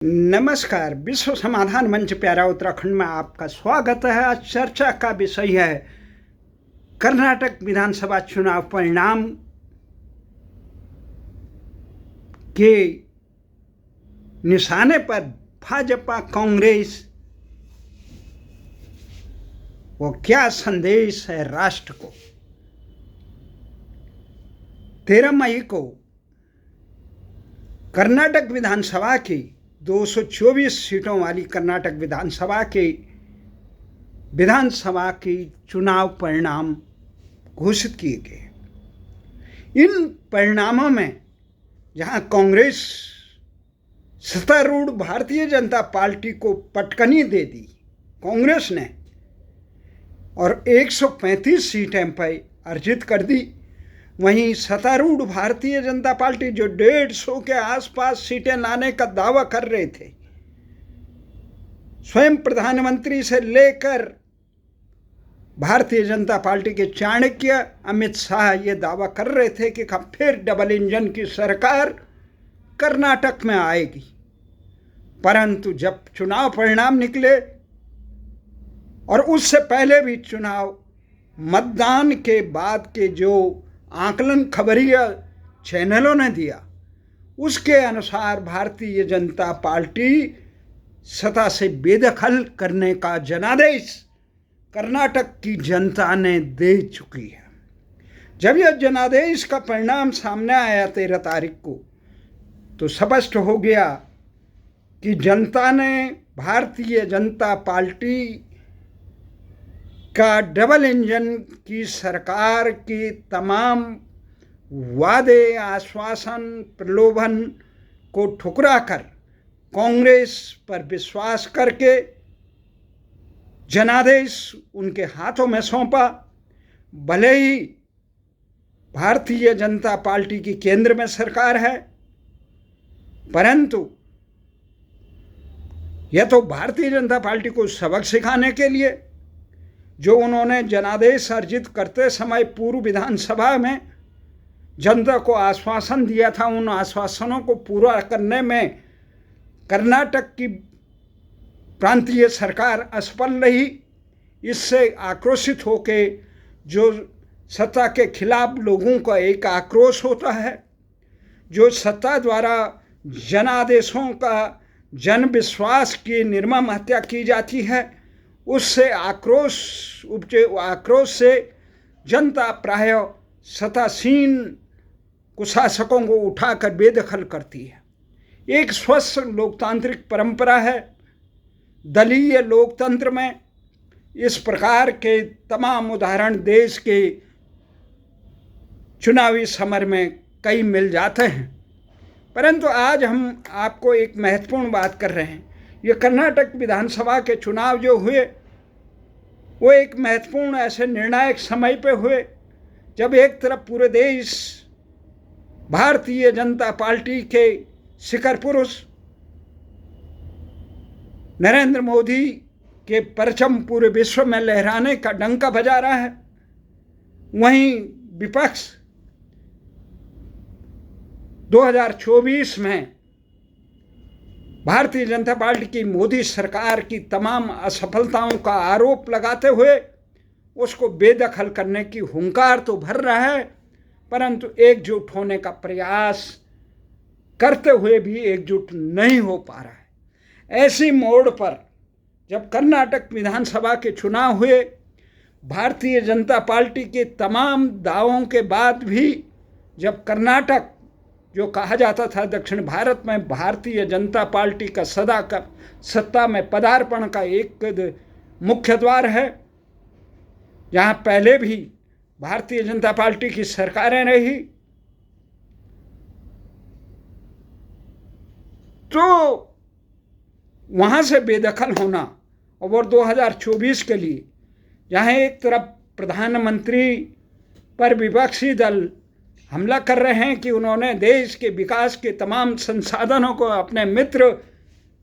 नमस्कार। विश्व समाधान मंच प्यारा उत्तराखंड में आपका स्वागत है। आज चर्चा का विषय है कर्नाटक विधानसभा चुनाव परिणाम के निशाने पर भाजपा कांग्रेस वो क्या संदेश है राष्ट्र को। 13 मई को कर्नाटक विधानसभा की 224 सीटों वाली कर्नाटक विधानसभा की चुनाव परिणाम घोषित किए गए। इन परिणामों में जहां कांग्रेस सत्तारूढ़ भारतीय जनता पार्टी को पटकनी दे दी कांग्रेस ने और 135 सीटें पर अर्जित कर दी, वहीं सत्तारूढ़ भारतीय जनता पार्टी जो 150 के आसपास सीटें लाने का दावा कर रहे थे, स्वयं प्रधानमंत्री से लेकर भारतीय जनता पार्टी के चाणक्य अमित शाह ये दावा कर रहे थे कि फिर डबल इंजन की सरकार कर्नाटक में आएगी। परंतु जब चुनाव परिणाम निकले और उससे पहले भी चुनाव मतदान के बाद के जो आकलन खबरिया चैनलों ने दिया, उसके अनुसार भारतीय जनता पार्टी सत्ता से बेदखल करने का जनादेश कर्नाटक की जनता ने दे चुकी है। जब यह जनादेश का परिणाम सामने आया 13 तारीख को, तो स्पष्ट हो गया कि जनता ने भारतीय जनता पार्टी का डबल इंजन की सरकार की तमाम वादे, आश्वासन, प्रलोभन को ठुकराकर कांग्रेस पर विश्वास करके जनादेश उनके हाथों में सौंपा। भले ही भारतीय जनता पार्टी की केंद्र में सरकार है, परंतु यह तो भारतीय जनता पार्टी को सबक सिखाने के लिए जो उन्होंने जनादेश अर्जित करते समय पूर्व विधानसभा में जनता को आश्वासन दिया था, उन आश्वासनों को पूरा करने में कर्नाटक की प्रांतीय सरकार असफल रही। इससे आक्रोशित होकर जो सत्ता के खिलाफ लोगों का एक आक्रोश होता है, जो सत्ता द्वारा जनादेशों का जन विश्वास की निर्मम हत्या की जाती है, उससे आक्रोश उपजे। आक्रोश से जनता प्राय सत्तासीन कुशासकों को उठाकर बेदखल करती है। एक स्वस्थ लोकतांत्रिक परंपरा है। दलीय लोकतंत्र में इस प्रकार के तमाम उदाहरण देश के चुनावी समर में कई मिल जाते हैं। परंतु आज हम आपको एक महत्वपूर्ण बात कर रहे हैं। ये कर्नाटक विधानसभा के चुनाव जो हुए, वो एक महत्वपूर्ण ऐसे निर्णायक समय पे हुए जब एक तरफ पूरे देश भारतीय जनता पार्टी के शिखर पुरुष नरेंद्र मोदी के परचम पूरे विश्व में लहराने का डंका बजा रहा है, वहीं विपक्ष 2024 में भारतीय जनता पार्टी की मोदी सरकार की तमाम असफलताओं का आरोप लगाते हुए उसको बेदखल करने की हुंकार तो भर रहा है, परंतु एकजुट होने का प्रयास करते हुए भी एकजुट नहीं हो पा रहा है। ऐसी मोड़ पर जब कर्नाटक विधानसभा के चुनाव हुए, भारतीय जनता पार्टी के तमाम दावों के बाद भी जब कर्नाटक, जो कहा जाता था दक्षिण भारत में भारतीय जनता पार्टी का सदा का सत्ता में पदार्पण का एक मुख्य द्वार है, जहां पहले भी भारतीय जनता पार्टी की सरकारें रही, तो वहां से बेदखल होना और 2024 के लिए जहां एक तरफ प्रधानमंत्री पर विपक्षी दल हमला कर रहे हैं कि उन्होंने देश के विकास के तमाम संसाधनों को अपने मित्र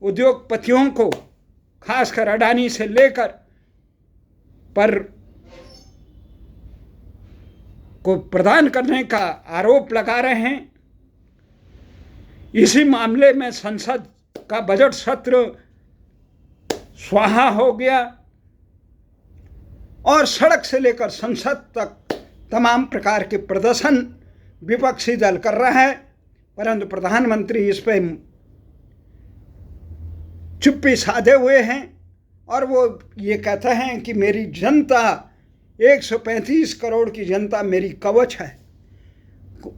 उद्योगपतियों को, खासकर अडानी से लेकर, पर को प्रदान करने का आरोप लगा रहे हैं। इसी मामले में संसद का बजट सत्र स्वाहा हो गया और सड़क से लेकर संसद तक तमाम प्रकार के प्रदर्शन विपक्षी दल कर रहा है, परंतु प्रधानमंत्री इस पे चुप्पी साधे हुए हैं और वो ये कहते हैं कि मेरी जनता 135 करोड़ की जनता मेरी कवच है।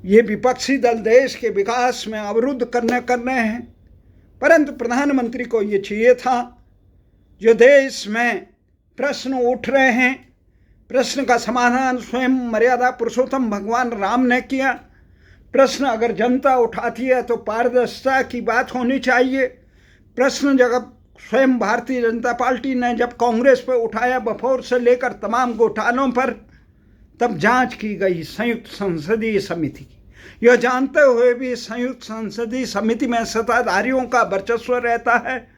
ये विपक्षी दल देश के विकास में अवरुद्ध करने हैं, परंतु प्रधानमंत्री को ये चाहिए था जो देश में प्रश्न उठ रहे हैं, प्रश्न का समाधान स्वयं मर्यादा पुरुषोत्तम भगवान राम ने किया। प्रश्न अगर जनता उठाती है तो पारदर्शिता की बात होनी चाहिए। प्रश्न जब स्वयं भारतीय जनता पार्टी ने जब कांग्रेस पर उठाया बफौर से लेकर तमाम घोटालों पर, तब जांच की गई संयुक्त संसदीय समिति की। यह जानते हुए भी संयुक्त संसदीय समिति में सत्ताधारियों का वर्चस्व रहता है,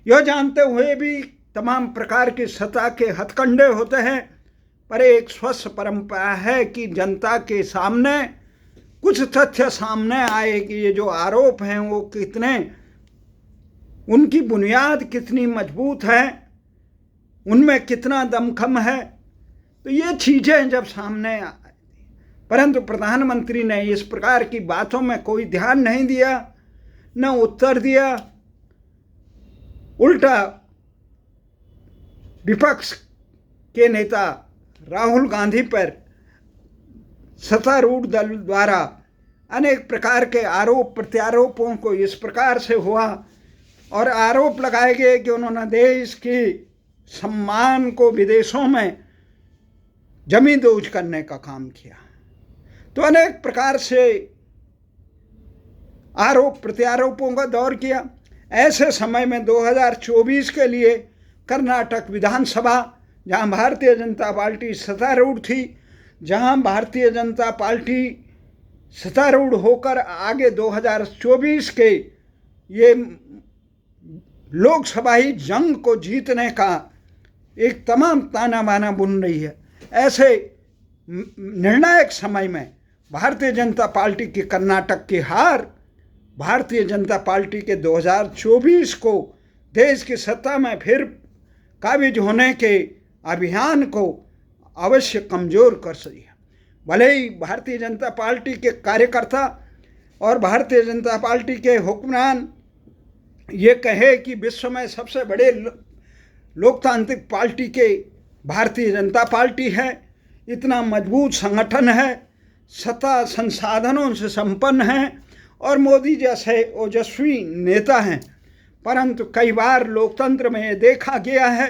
यह जानते हुए भी तमाम प्रकार की सत्ता के हथकंडे होते हैं, पर एक स्वस्थ परंपरा है कि जनता के सामने कुछ तथ्य सामने आए कि ये जो आरोप हैं वो कितने, उनकी बुनियाद कितनी मजबूत है, उनमें कितना दमखम है। तो ये चीज़ें जब सामने आती, परंतु प्रधानमंत्री ने इस प्रकार की बातों में कोई ध्यान नहीं दिया, न उत्तर दिया। उल्टा विपक्ष के नेता राहुल गांधी पर सत्तारूढ़ दल द्वारा अनेक प्रकार के आरोप प्रत्यारोपों को इस प्रकार से हुआ और आरोप लगाए गए कि उन्होंने देश के सम्मान को विदेशों में जमींदोज करने का काम किया। तो अनेक प्रकार से आरोप प्रत्यारोपों का दौर किया। ऐसे समय में 2024 के लिए कर्नाटक विधानसभा, जहां भारतीय जनता पार्टी सत्तारूढ़ थी, जहां भारतीय जनता पार्टी सत्तारूढ़ होकर आगे 2024 के ये लोकसभाई जंग को जीतने का एक तमाम ताना बाना बुन रही है, ऐसे निर्णायक समय में भारतीय जनता पार्टी की कर्नाटक की हार भारतीय जनता पार्टी के 2024 को देश की सत्ता में फिर काबिज होने के अभियान को अवश्य कमज़ोर कर सकी है। भले ही भारतीय जनता पार्टी के कार्यकर्ता और भारतीय जनता पार्टी के हुक्मरान ये कहे कि विश्व में सबसे बड़े लोकतांत्रिक पार्टी के भारतीय जनता पार्टी है, इतना मजबूत संगठन है, सत्ता संसाधनों से संपन्न है और मोदी जैसे ओजस्वी नेता हैं, परंतु कई बार लोकतंत्र में ये देखा गया है,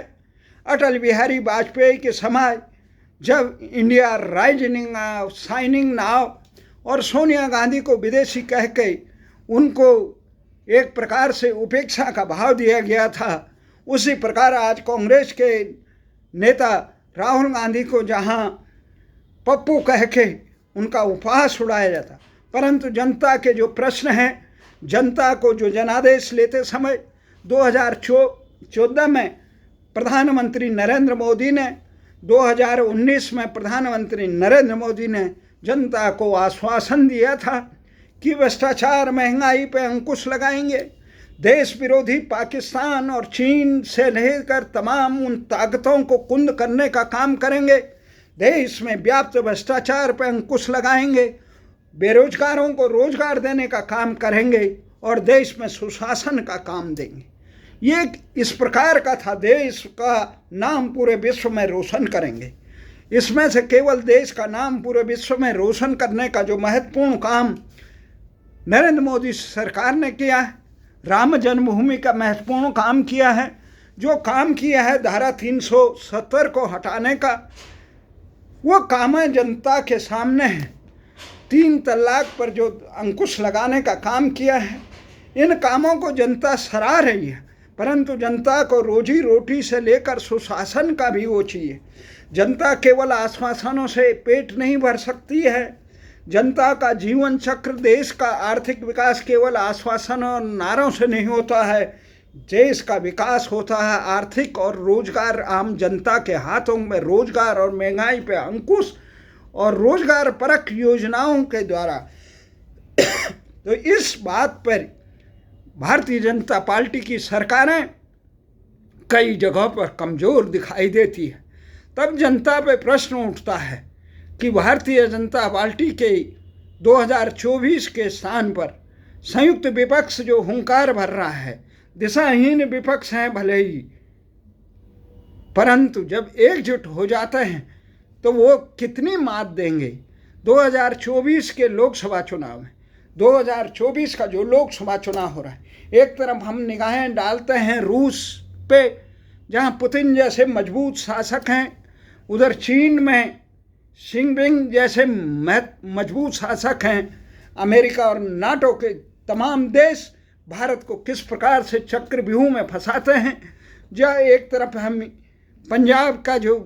अटल बिहारी वाजपेयी के समय जब इंडिया राइजिंग शाइनिंग नाउ और सोनिया गांधी को विदेशी कह के उनको एक प्रकार से उपेक्षा का भाव दिया गया था, उसी प्रकार आज कांग्रेस के नेता राहुल गांधी को जहां पप्पू कह के उनका उपहास उड़ाया जाता, परंतु जनता के जो प्रश्न हैं, जनता को जो जनादेश लेते समय 2014 में प्रधानमंत्री नरेंद्र मोदी ने, 2019 में प्रधानमंत्री नरेंद्र मोदी ने जनता को आश्वासन दिया था कि भ्रष्टाचार महंगाई पर अंकुश लगाएंगे, देश विरोधी पाकिस्तान और चीन से लेकर तमाम उन ताकतों को कुंद करने का काम करेंगे, देश में व्याप्त भ्रष्टाचार पर अंकुश लगाएंगे, बेरोजगारों को रोजगार देने का काम करेंगे और देश में सुशासन का काम देंगे। ये इस प्रकार का था, देश का नाम पूरे विश्व में रोशन करेंगे। इसमें से केवल देश का नाम पूरे विश्व में रोशन करने का जो महत्वपूर्ण काम नरेंद्र मोदी सरकार ने किया है, राम जन्मभूमि का महत्वपूर्ण काम किया है, जो काम किया है धारा 370 को हटाने का, वो काम है जनता के सामने है। 3 तलाक पर जो अंकुश लगाने का काम किया है, इन कामों को जनता सराह रही है, परंतु जनता को रोजी रोटी से लेकर सुशासन का भी वो चाहिए। जनता केवल आश्वासनों से पेट नहीं भर सकती है, जनता का जीवन चक्र, देश का आर्थिक विकास केवल आश्वासन और नारों से नहीं होता है, देश का विकास होता है आर्थिक और रोजगार, आम जनता के हाथों में रोजगार और महंगाई पे अंकुश और रोजगार परक योजनाओं के द्वारा। तो इस बात पर भारतीय जनता पार्टी की सरकारें कई जगहों पर कमज़ोर दिखाई देती है, तब जनता पे प्रश्न उठता है कि भारतीय जनता पार्टी के 2024 के स्थान पर संयुक्त विपक्ष जो हुंकार भर रहा है, दिशाहीन विपक्ष हैं भले ही, परंतु जब एकजुट हो जाते हैं तो वो कितनी मात देंगे। 2024 के लोकसभा चुनाव में, 2024 का जो लोकसभा चुनाव हो रहा है, एक तरफ हम निगाहें डालते हैं रूस पे, जहां पुतिन जैसे मजबूत शासक हैं, उधर चीन में जिनपिंग जैसे मजबूत शासक हैं, अमेरिका और नाटो के तमाम देश भारत को किस प्रकार से चक्रव्यूह में फंसाते हैं। जहाँ एक तरफ हम पंजाब का जो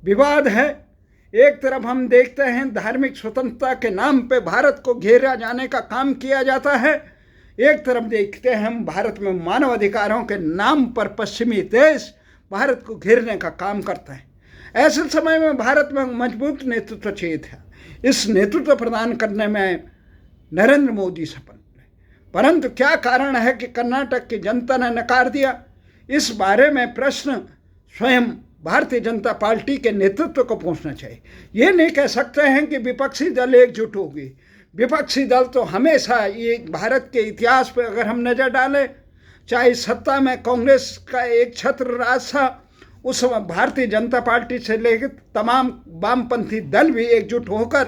विवाद है, एक तरफ हम देखते हैं धार्मिक स्वतंत्रता के नाम पे भारत को घेरा जाने का काम किया जाता है, एक तरफ देखते हैं हम भारत में मानव अधिकारों के नाम पर पश्चिमी देश भारत को घेरने का काम करता है। ऐसे समय में भारत में मजबूत नेतृत्व चाहिए था। इस नेतृत्व प्रदान करने में नरेंद्र मोदी सफल रहे, परंतु क्या कारण है कि कर्नाटक की जनता ने नकार दिया। इस बारे में प्रश्न स्वयं भारतीय जनता पार्टी के नेतृत्व को पहुंचना चाहिए। ये नहीं कह सकते हैं कि विपक्षी दल एकजुट होगी। विपक्षी दल तो हमेशा, ये भारत के इतिहास पर अगर हम नज़र डालें, चाहे सत्ता में कांग्रेस का एक छत्र राज था, उस समय भारतीय जनता पार्टी से लेकर तमाम वामपंथी दल भी एकजुट होकर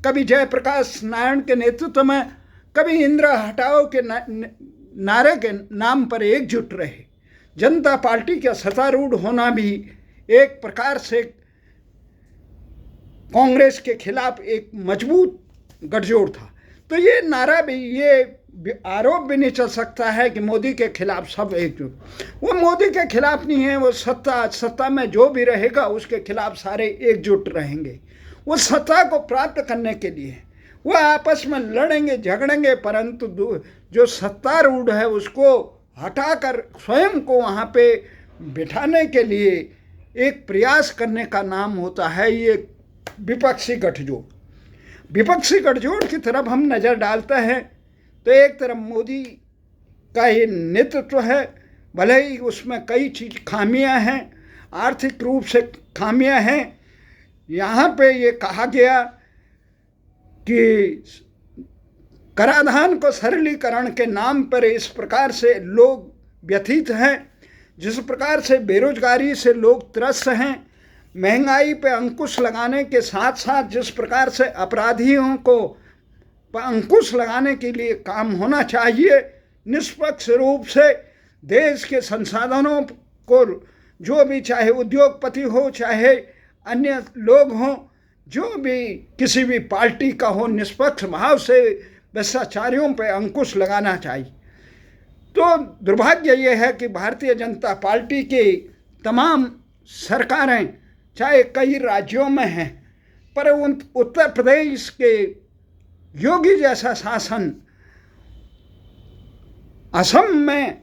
कभी जयप्रकाश नारायण के नेतृत्व में, कभी इंदिरा हटाओ के नारे के नाम पर एकजुट रहे। जनता पार्टी का सत्तारूढ़ होना भी एक प्रकार से कांग्रेस के खिलाफ एक मजबूत गठजोड़ था। तो ये नारा भी, ये आरोप भी नहीं चल सकता है कि मोदी के खिलाफ सब एकजुट। वो मोदी के खिलाफ नहीं है, वो सत्ता में जो भी रहेगा उसके खिलाफ सारे एकजुट रहेंगे। वो सत्ता को प्राप्त करने के लिए वो आपस में लड़ेंगे झगड़ेंगे, परंतु जो सत्तारूढ़ है उसको हटाकर स्वयं को वहाँ पे बिठाने के लिए एक प्रयास करने का नाम होता है ये विपक्षी गठजोड़। विपक्षी गठजोड़ की तरफ हम नज़र डालते हैं तो एक तरफ मोदी का ये नेतृत्व है, भले ही उसमें कई चीज़ खामियां हैं, आर्थिक रूप से खामियां हैं। यहाँ पे ये कहा गया कि कराधान को सरलीकरण के नाम पर इस प्रकार से लोग व्यथित हैं, जिस प्रकार से बेरोजगारी से लोग त्रस्त हैं, महंगाई पे अंकुश लगाने के साथ साथ जिस प्रकार से अपराधियों को अंकुश लगाने के लिए काम होना चाहिए, निष्पक्ष रूप से देश के संसाधनों को, जो भी चाहे उद्योगपति हो चाहे अन्य लोग हों, जो भी किसी भी पार्टी का हो, निष्पक्ष भाव से भ्रष्टाचारियों पे अंकुश लगाना चाहिए। तो दुर्भाग्य ये है कि भारतीय जनता पार्टी की तमाम सरकारें चाहे कई राज्यों में हैं, पर उत्तर प्रदेश के योगी जैसा शासन, असम में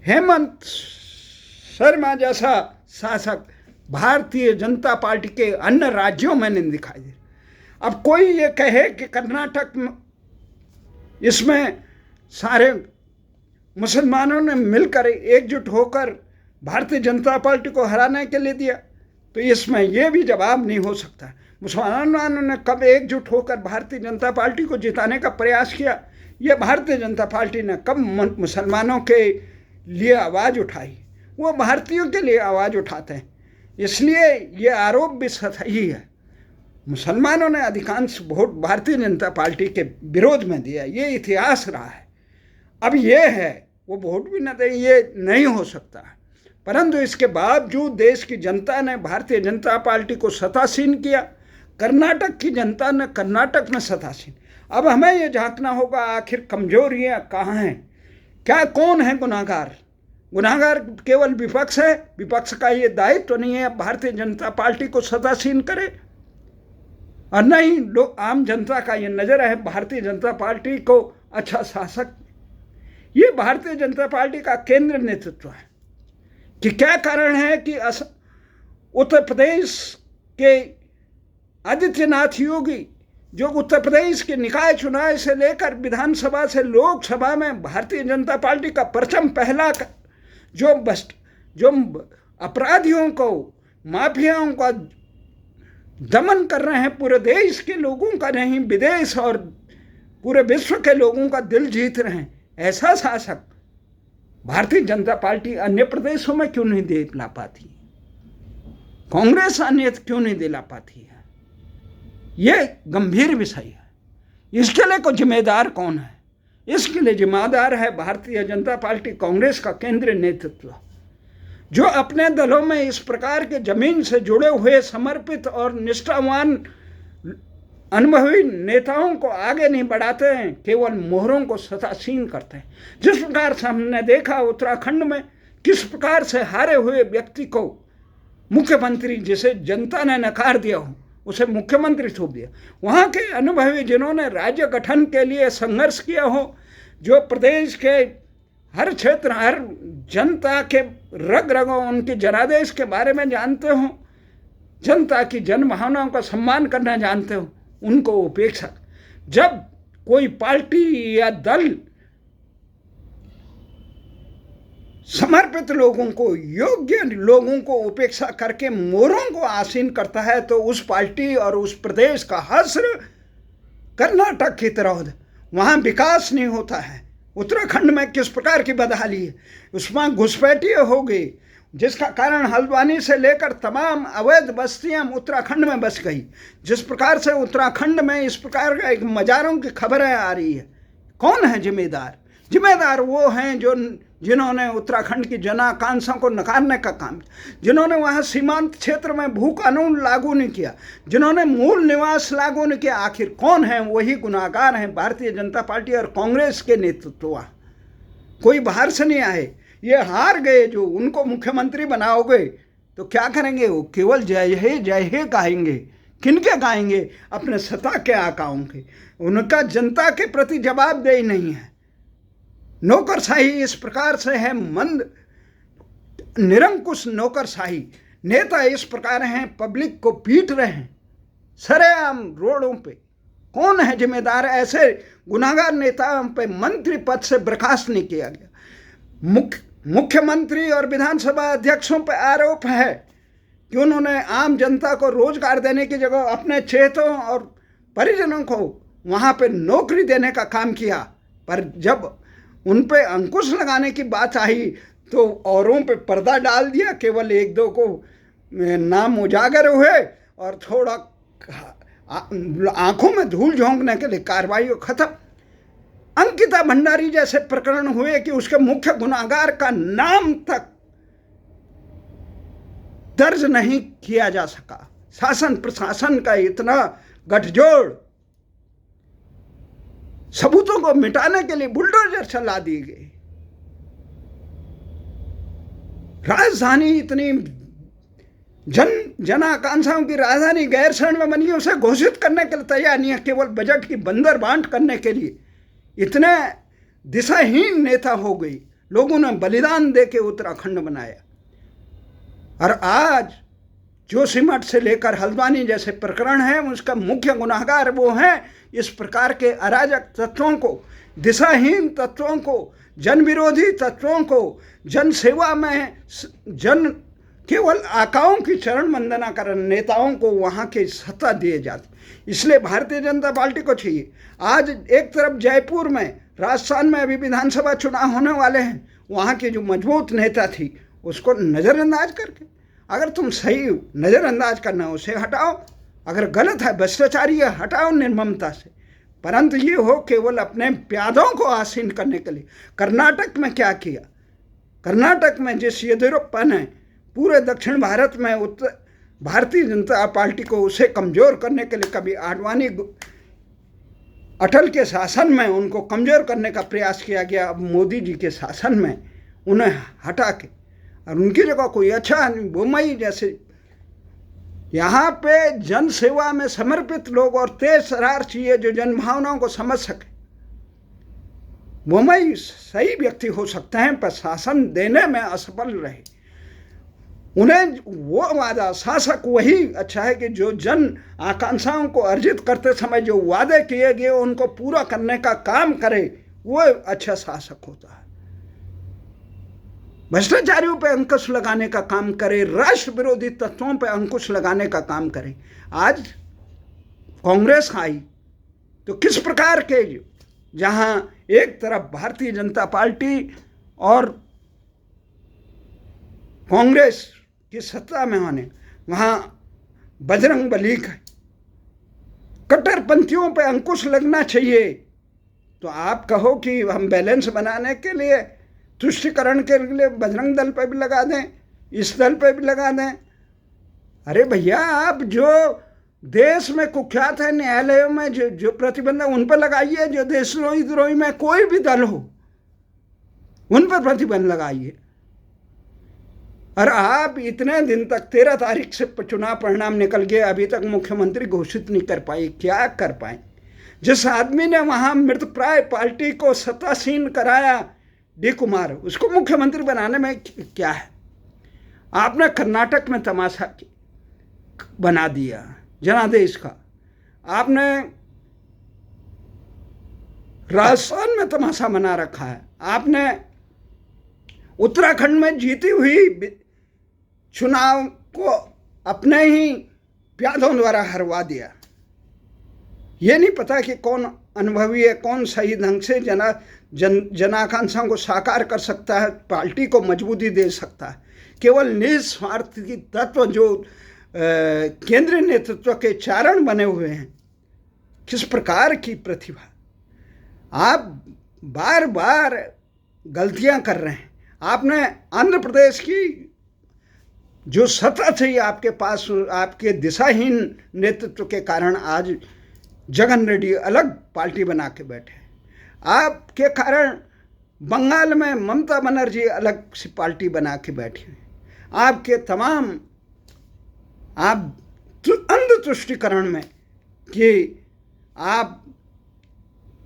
हेमंत शर्मा जैसा शासक भारतीय जनता पार्टी के अन्य राज्यों में नहीं दिखाई दे। अब कोई ये कहे कि कर्नाटक में इसमें सारे मुसलमानों ने मिलकर एकजुट होकर भारतीय जनता पार्टी को हराने के लिए दिया, तो इसमें यह भी जवाब नहीं हो सकता। मुसलमानों ने कब एकजुट होकर भारतीय जनता पार्टी को जिताने का प्रयास किया? ये भारतीय जनता पार्टी ने कब मुसलमानों के लिए आवाज़ उठाई? वो भारतीयों के लिए आवाज़ उठाते हैं, इसलिए ये आरोप भी सही है। मुसलमानों ने अधिकांश वोट भारतीय जनता पार्टी के विरोध में दिया, ये इतिहास रहा है। अब ये है वो वोट भी न दें, ये नहीं हो सकता। परंतु इसके बावजूद देश की जनता ने भारतीय जनता पार्टी को सत्तासीन किया, कर्नाटक की जनता ने कर्नाटक में सत्तासीन। अब हमें ये झांकना होगा आखिर कमजोरियाँ कहाँ हैं, क्या कौन है गुनाहगार? गुनाहगार केवल विपक्ष है। विपक्ष का ये दायित्व तो नहीं है भारतीय जनता पार्टी को सत्तासीन करे, और नहीं लोग आम जनता का ये नज़र है भारतीय जनता पार्टी को अच्छा शासक। ये भारतीय जनता पार्टी का केंद्र नेतृत्व है कि क्या कारण है कि उत्तर प्रदेश के आदित्यनाथ योगी जो उत्तर प्रदेश के निकाय चुनाव से लेकर विधानसभा से लोकसभा में भारतीय जनता पार्टी का परचम पहला जो अपराधियों को, माफियाओं का दमन कर रहे हैं, पूरे देश के लोगों का नहीं, विदेश और पूरे विश्व के लोगों का दिल जीत रहे हैं, ऐसा शासक भारतीय जनता पार्टी अन्य प्रदेशों में क्यों नहीं दे ला पाती, कांग्रेस अन्य क्यों नहीं दिला पाती है? ये गंभीर विषय है। इसके लिए को जिम्मेदार कौन है? इसके लिए जिम्मेदार है भारतीय जनता पार्टी कांग्रेस का केंद्रीय नेतृत्व, जो अपने दलों में इस प्रकार के जमीन से जुड़े हुए समर्पित और निष्ठावान अनुभवी नेताओं को आगे नहीं बढ़ाते हैं, केवल मोहरों को सतासीन करते हैं। जिस प्रकार से हमने देखा उत्तराखंड में किस प्रकार से हारे हुए व्यक्ति को मुख्यमंत्री, जिसे जनता ने नकार दिया हो, उसे मुख्यमंत्री थोप दिया। वहाँ के अनुभवी जिन्होंने राज्य गठन के लिए संघर्ष किया हो, जो प्रदेश के हर क्षेत्र, हर जनता के रग रगों, उनके जनादेश के बारे में जानते हो, जनता की जन भावनाओं का सम्मान करना जानते हो, उनको उपेक्षा। जब कोई पार्टी या दल समर्पित लोगों को, योग्य लोगों को उपेक्षा करके मोरों को आसीन करता है, तो उस पार्टी और उस प्रदेश का हश्र कर्नाटक की तरह वहाँ विकास नहीं होता है। उत्तराखंड में किस प्रकार की बदहाली है, उसमें घुसपैठियाँ हो गई, जिसका कारण हल्द्वानी से लेकर तमाम अवैध बस्तियां उत्तराखंड में बस गई। जिस प्रकार से उत्तराखंड में इस प्रकार का एक मजारों की खबरें आ रही है, कौन है जिम्मेदार? जिम्मेदार वो हैं जिन्होंने उत्तराखंड की जन आकांक्षा को नकारने का काम किया, जिन्होंने वहाँ सीमांत क्षेत्र में भू कानून लागू नहीं किया, जिन्होंने मूल निवास लागू नहीं किया। आखिर कौन है? वही गुनाहगार हैं भारतीय जनता पार्टी और कांग्रेस के नेतृत्व। कोई बाहर से नहीं आए, ये हार गए। जो उनको मुख्यमंत्री बनाओगे तो क्या करेंगे? वो केवल जय हे गाएंगे। किनके गाएंगे? अपने सत्ता के आकाओं के। उनका जनता के प्रति जवाबदेही नहीं है। नौकरशाही इस प्रकार से है, मंद निरंकुश नौकरशाही। नेता इस प्रकार हैं, पब्लिक को पीट रहे हैं सरेआम रोडों पे। कौन है जिम्मेदार? ऐसे गुनाहगार नेताओं पे मंत्री पद से बर्खास्त नहीं किया गया। मुख्यमंत्री और विधानसभा अध्यक्षों पर आरोप है कि उन्होंने आम जनता को रोजगार देने की जगह अपने चेतों और परिजनों को वहाँ पे नौकरी देने का काम किया, पर जब उन पे अंकुश लगाने की बात आई तो औरों पे पर्दा डाल दिया। केवल एक दो को नाम उजागर हुए और थोड़ा आंखों में धूल झोंकने के लिए कार्रवाई खत्म। अंकिता भंडारी जैसे प्रकरण हुए कि उसके मुख्य गुनाहगार का नाम तक दर्ज नहीं किया जा सका। शासन प्रशासन का इतना गठजोड़, सबूतों को मिटाने के लिए बुलडोजर चला दी गई। राजधानी इतनी जन आकांक्षाओं की राजधानी गैरसैंण में बनी, उसे घोषित करने के लिए तैयार नहीं है, केवल बजट की बंदर बांट करने के लिए। इतने दिशाहीन नेता हो गई। लोगों ने बलिदान देके उत्तराखंड बनाया, और आज जोशीमठ से लेकर हल्द्वानी जैसे प्रकरण है, उसका मुख्य गुनाहगार वो हैं इस प्रकार के अराजक तत्वों को, दिशाहीन तत्वों को, जन विरोधी तत्वों को, जन सेवा में केवल आकाओं की चरण वंदना कर नेताओं को वहाँ के सत्ता दिए जाती। इसलिए भारतीय जनता पार्टी को चाहिए, आज एक तरफ जयपुर में, राजस्थान में अभी विधानसभा चुनाव होने वाले हैं, वहाँ की जो मजबूत नेता थी उसको नज़रअंदाज करके, अगर तुम सही नज़रअंदाज करना है उसे हटाओ, अगर गलत है भ्रष्टाचारी है हटाओ निर्ममता से, परंतु ये हो केवल अपने प्यादों को आसीन करने के लिए। कर्नाटक में क्या किया? कर्नाटक में जिस येदियुरप्पा ने पूरे दक्षिण भारत में भारतीय जनता पार्टी को उसे कमज़ोर करने के लिए, कभी आडवाणी अटल के शासन में उनको कमज़ोर करने का प्रयास किया गया, अब मोदी जी के शासन में उन्हें हटा के और उनकी जगह कोई अच्छा बोमई जैसे, यहाँ पे जन सेवा में समर्पित लोग और तेज सरार चाहिए जो जन भावनाओं को समझ सके। बोमई सही व्यक्ति हो सकते हैं पर शासन देने में असफल रहे। उन्हें वो वादा, शासक वही अच्छा है कि जो जन आकांक्षाओं को अर्जित करते समय जो वादे किए गए उनको पूरा करने का काम करे, वो अच्छा शासक होता है। भ्रष्टाचारियों पे अंकुश लगाने का काम करे, राष्ट्र विरोधी तत्वों पे अंकुश लगाने का काम करे। आज कांग्रेस आई तो किस प्रकार के, जहां एक तरफ भारतीय जनता पार्टी और कांग्रेस की सत्ता में होने, वहां बजरंगबली का कट्टरपंथियों पे अंकुश लगना चाहिए। तो आप कहो कि हम बैलेंस बनाने के लिए, तुष्टिकरण के लिए बजरंग दल पे भी लगा दें, इस दल पे भी लगा दें। अरे भैया, आप जो देश में कुख्यात है न्यायालयों में जो प्रतिबंध है उन पर लगाइए। जो देशद्रोही में कोई भी दल हो उन पर प्रतिबंध लगाइए। और आप इतने दिन तक 13 तारीख से चुनाव परिणाम निकल गए, अभी तक मुख्यमंत्री घोषित नहीं कर पाए। क्या कर पाए? जिस आदमी ने वहां मृतप्राय पार्टी को सत्तासीन कराया, डी कुमार, उसको मुख्यमंत्री बनाने में क्या है? आपने कर्नाटक में तमाशा बना दिया जनादेश का, आपने राजस्थान में तमाशा बना रखा है, आपने उत्तराखंड में जीती हुई चुनाव को अपने ही प्यादों द्वारा हरवा दिया। ये नहीं पता कि कौन अनुभवी है, कौन सही ढंग से जनाकांक्षाओं को साकार कर सकता है, पार्टी को मजबूती दे सकता है। केवल निस्वार्थी तत्व जो केंद्रीय नेतृत्व के चारण बने हुए हैं। किस प्रकार की प्रतिभा! आप बार बार गलतियां कर रहे हैं। आपने आंध्र प्रदेश की जो सत्ता थी आपके पास, आपके दिशाहीन नेतृत्व के कारण आज जगन रेड्डी अलग पार्टी बना के बैठे। आपके कारण बंगाल में ममता बनर्जी अलग सी पार्टी बना के बैठी। आपके तमाम आप अंध तुष्टिकरण में कि आप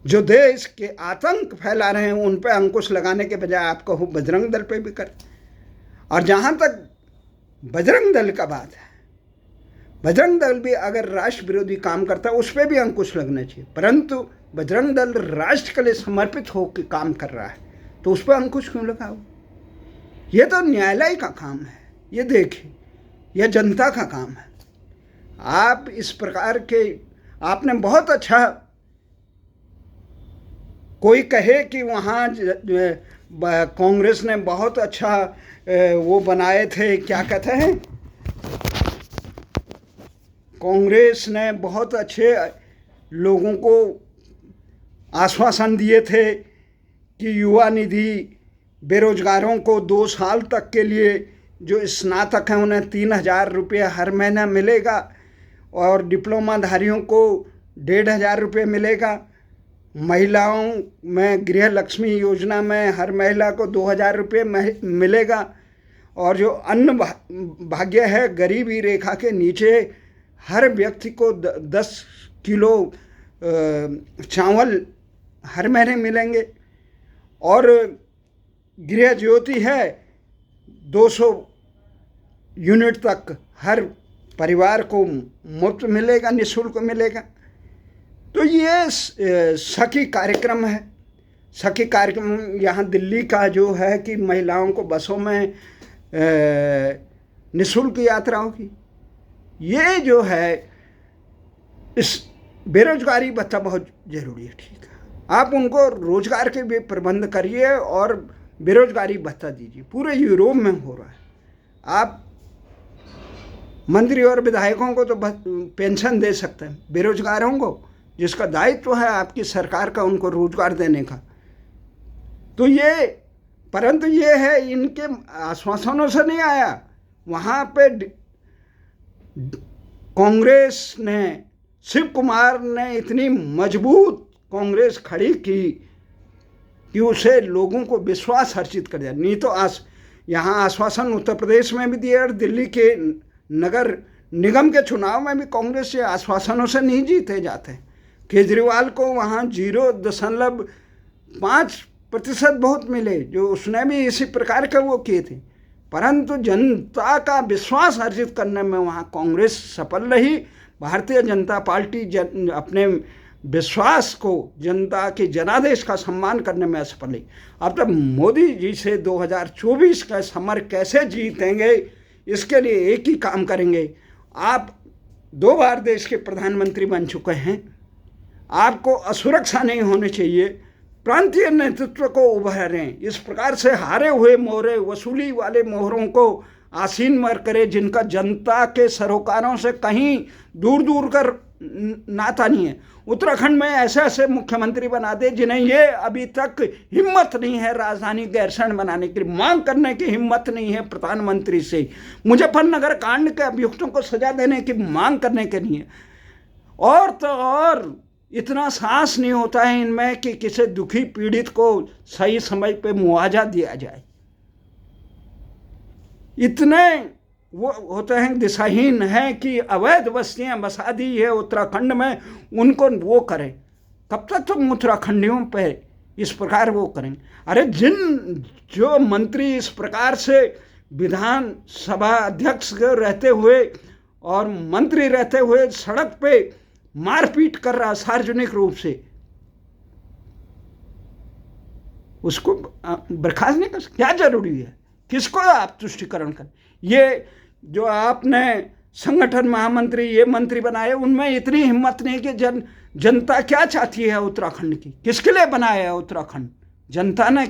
जो देश के आतंक फैला रहे हैं उन पे अंकुश लगाने के बजाय आप कहो बजरंग दल पे भी कर। और जहाँ तक बजरंग दल का बात है, बजरंग दल भी अगर राष्ट्र विरोधी काम करता है उस पर भी अंकुश लगना चाहिए, परंतु बजरंग दल राष्ट्र के लिए समर्पित होकर काम कर रहा है तो उस पर अंकुश क्यों लगाओ? ये तो न्यायालय का काम है, ये देखिए, यह जनता का काम है। आप इस प्रकार के, आपने बहुत अच्छा, कोई कहे कि वहाँ कांग्रेस ने बहुत अच्छा वो बनाए थे, क्या कहते हैं, कांग्रेस ने बहुत अच्छे लोगों को आश्वासन दिए थे कि युवा निधि बेरोजगारों को 2 साल तक के लिए, जो स्नातक हैं उन्हें 3,000 रुपये हर महीना मिलेगा और डिप्लोमाधारियों को 1,500 रुपये मिलेगा। महिलाओं में गृह लक्ष्मी योजना में हर महिला को 2,000 रुपये मिलेगा। और जो अन्न भाग्य है, गरीबी रेखा के नीचे हर व्यक्ति को 10 किलो चावल हर महीने मिलेंगे। और गृह ज्योति है, 200 यूनिट तक हर परिवार को मुफ्त मिलेगा, निःशुल्क मिलेगा। तो ये सखी कार्यक्रम है। सखी कार्यक्रम यहाँ दिल्ली का जो है कि महिलाओं को बसों में निःशुल्क यात्रा होगी। ये जो है, इस बेरोजगारी भत्ता बहुत ज़रूरी है, ठीक है, आप उनको रोजगार के भी प्रबंध करिए और बेरोजगारी भत्ता दीजिए। पूरे यूरोप में हो रहा है। आप मंत्री और विधायकों को तो पेंशन दे सकते हैं, बेरोजगारों को जिसका दायित्व है आपकी सरकार का उनको रोजगार देने का, तो ये, परंतु ये है इनके आश्वासनों से नहीं आया। वहाँ पे कांग्रेस ने, शिव कुमार ने इतनी मजबूत कांग्रेस खड़ी की कि उसे लोगों को विश्वास अर्जित कर दिया। नहीं तो यहाँ आश्वासन उत्तर प्रदेश में भी दिए और दिल्ली के नगर निगम के चुनाव में भी कांग्रेस से आश्वासनों से नहीं जीते जाते। केजरीवाल को वहाँ 0.5% वोट मिले, जो उसने भी इसी प्रकार के वो किए थे। परंतु जनता का विश्वास अर्जित करने में वहाँ कांग्रेस सफल रही। भारतीय जनता पार्टी अपने विश्वास को, जनता के जनादेश का सम्मान करने में असफल रही। अब तक मोदी जी से 2024 का समर कैसे जीतेंगे, इसके लिए एक ही काम करेंगे। आप 2 बार देश के प्रधानमंत्री बन चुके हैं, आपको असुरक्षा नहीं होनी चाहिए। प्रांतीय नेतृत्व को उभारें, इस प्रकार से हारे हुए मोहरे, वसूली वाले मोहरों को आसीन मर करें, जिनका जनता के सरोकारों से कहीं दूर दूर कर नाता नहीं है। उत्तराखंड में ऐसे ऐसे मुख्यमंत्री बना दे जिन्हें ये अभी तक हिम्मत नहीं है राजधानी गैरसैंण बनाने की, मांग करने की हिम्मत नहीं है प्रधानमंत्री से, मुजफ्फरनगर कांड के अभियुक्तों को सजा देने की मांग करने के नहीं है। और तो और इतना साहस नहीं होता है इनमें कि किसी दुखी पीड़ित को सही समय पे मुआवजा दिया जाए। इतने वो होते हैं, दिशाहीन है कि अवैध बस्तियां बसा दी है उत्तराखंड में, उनको वो करें। कब तक तुम उत्तराखंडियों पे इस प्रकार वो करेंगे? अरे जो मंत्री इस प्रकार से विधानसभा अध्यक्ष रहते हुए और मंत्री रहते हुए सड़क पे मारपीट कर रहा सार्वजनिक रूप से, उसको बर्खास्त नहीं कर सकते? क्या जरूरी है? किसको आप तुष्टिकरण कर? ये जो आपने संगठन महामंत्री, ये मंत्री बनाए, उनमें इतनी हिम्मत नहीं कि जनता क्या चाहती है उत्तराखंड की, किसके लिए बनाया है उत्तराखंड? जनता ने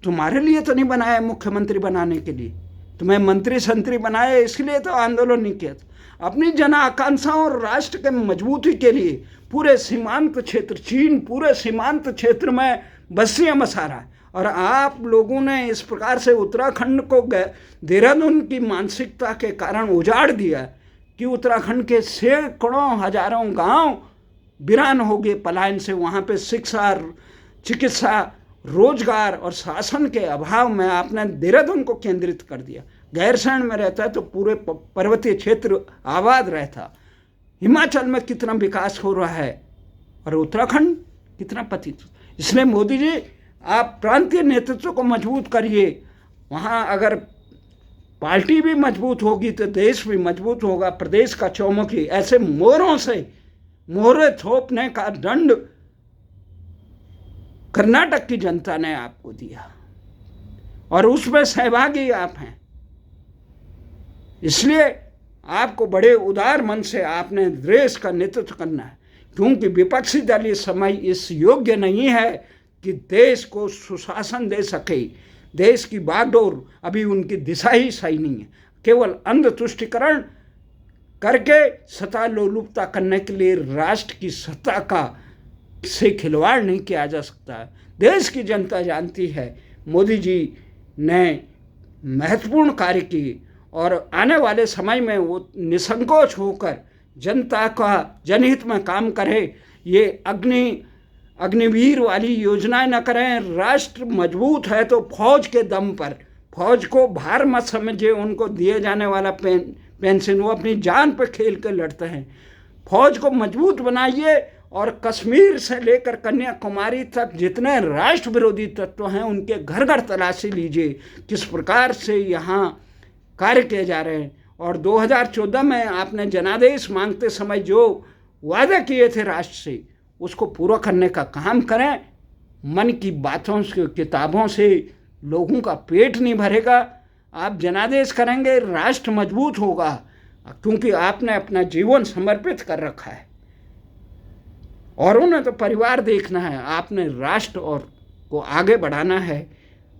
तुम्हारे लिए तो नहीं बनाया है मुख्यमंत्री बनाने के लिए, तुम्हें मंत्री संतरी बनाए इसलिए तो आंदोलन नहीं किया था। अपनी जन आकांक्षाओं और राष्ट्र के मजबूती के लिए पूरे सीमांत क्षेत्र, चीन पूरे सीमांत क्षेत्र में बस्तियां बसा रहा है, और आप लोगों ने इस प्रकार से उत्तराखंड को देहरादून की मानसिकता के कारण उजाड़ दिया कि उत्तराखंड के सैकड़ों हजारों गांव वीरान हो गए पलायन से। वहाँ पे शिक्षा, चिकित्सा, रोजगार और शासन के अभाव में आपने देहरादून को केंद्रित कर दिया। गैरसैंण में रहता है तो पूरे पर्वतीय क्षेत्र आबाद रहता। हिमाचल में कितना विकास हो रहा है और उत्तराखंड कितना पतित। इसलिए मोदी जी, आप प्रांतीय नेतृत्व को मजबूत करिए। वहाँ अगर पार्टी भी मजबूत होगी तो देश भी मजबूत होगा। प्रदेश का चौमुखी ऐसे मोहरों से मोहरे थोपने का दंड कर्नाटक की जनता ने आपको दिया और उसमें सहभागी आप हैं। इसलिए आपको बड़े उदार मन से आपने देश का नेतृत्व करना है, क्योंकि विपक्षी दल इस समय इस योग्य नहीं है कि देश को सुशासन दे सके। देश की बागडोर अभी उनकी दिशा ही सही नहीं है। केवल अंध तुष्टिकरण करके सत्ता लोलुपता करने के लिए राष्ट्र की सत्ता का से खिलवाड़ नहीं किया जा सकता। देश की जनता जानती है मोदी जी ने महत्वपूर्ण कार्य किए और आने वाले समय में वो निसंकोच होकर जनता का जनहित में काम करे। ये अग्निवीर वाली योजनाएं न करें। राष्ट्र मजबूत है तो फौज के दम पर, फौज को भार मत समझे। उनको दिए जाने वाला पेंशन वो अपनी जान पर खेल कर लड़ते हैं। फौज को मजबूत बनाइए और कश्मीर से लेकर कन्याकुमारी तक जितने राष्ट्र विरोधी तत्व हैं उनके घर घर तलाशी लीजिए, किस प्रकार से यहाँ कार्य किए जा रहे हैं। और 2014 में आपने जनादेश मांगते समय जो वादे किए थे राष्ट्र से, उसको पूरा करने का काम करें। मन की बातों से, किताबों से लोगों का पेट नहीं भरेगा। आप जनादेश करेंगे, राष्ट्र मजबूत होगा, क्योंकि आपने अपना जीवन समर्पित कर रखा है। और उन्हें तो परिवार देखना है, आपने राष्ट्र और को आगे बढ़ाना है।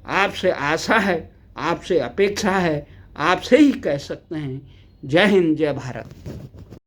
आपसे आशा है, आपसे अपेक्षा है, आपसे ही कह सकते हैं। जय हिंद, जय भारत।